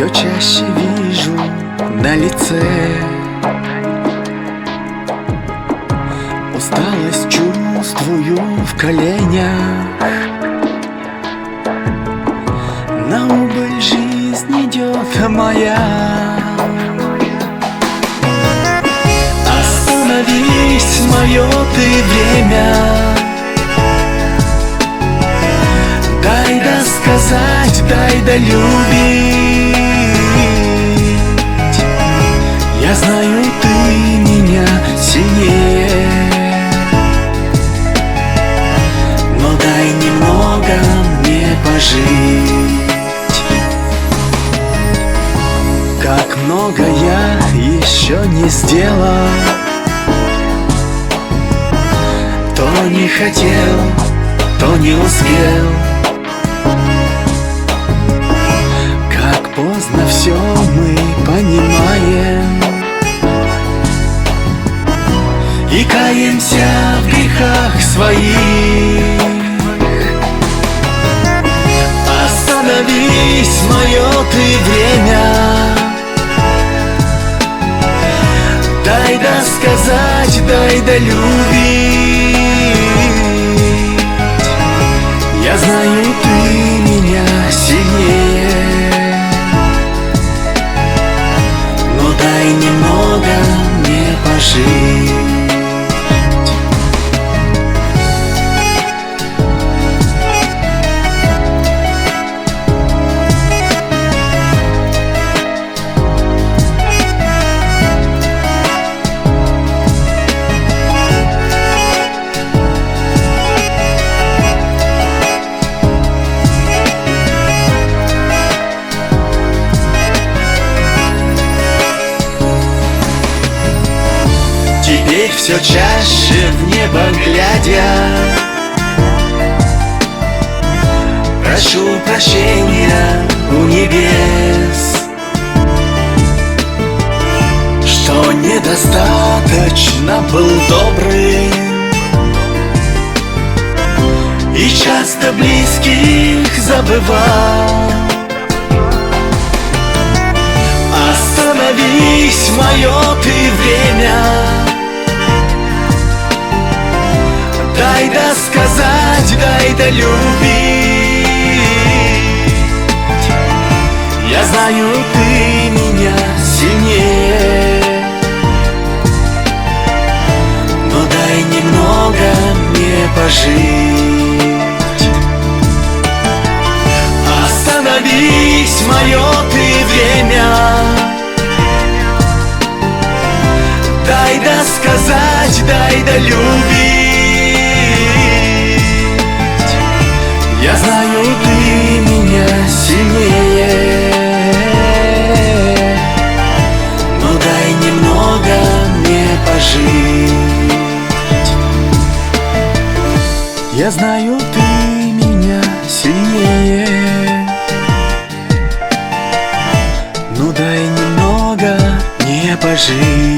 все чаще вижу на лице усталость, чувствую в коленях. На убыль жизнь идет моя. Остановись, мое ты время, дай досказать, дай долюбить. Я знаю, ты меня сильнее, но дай немного мне пожить. Как много я еще не сделал, то не хотел, то не успел. Как поздно все мы понимаем и каемся в грехах своих. Остановись, мое ты время, дай досказать, дай долюбить. Я знаю, ты меня сильнее, но дай немного мне пожить. Теперь все чаще в небо глядя, прошу прощения у небес, что недостаточно был добрым и часто близких забывал. Остановись, мое ты время, дай досказать, дай долюбить. Я знаю, ты меня сильнее, но дай немного мне пожить. Остановись, мое ты время, дай досказать, дай долюбить. Я знаю, ты меня сильнее, но дай немного мне пожить. Я знаю, ты меня сильнее, но дай немного мне пожить.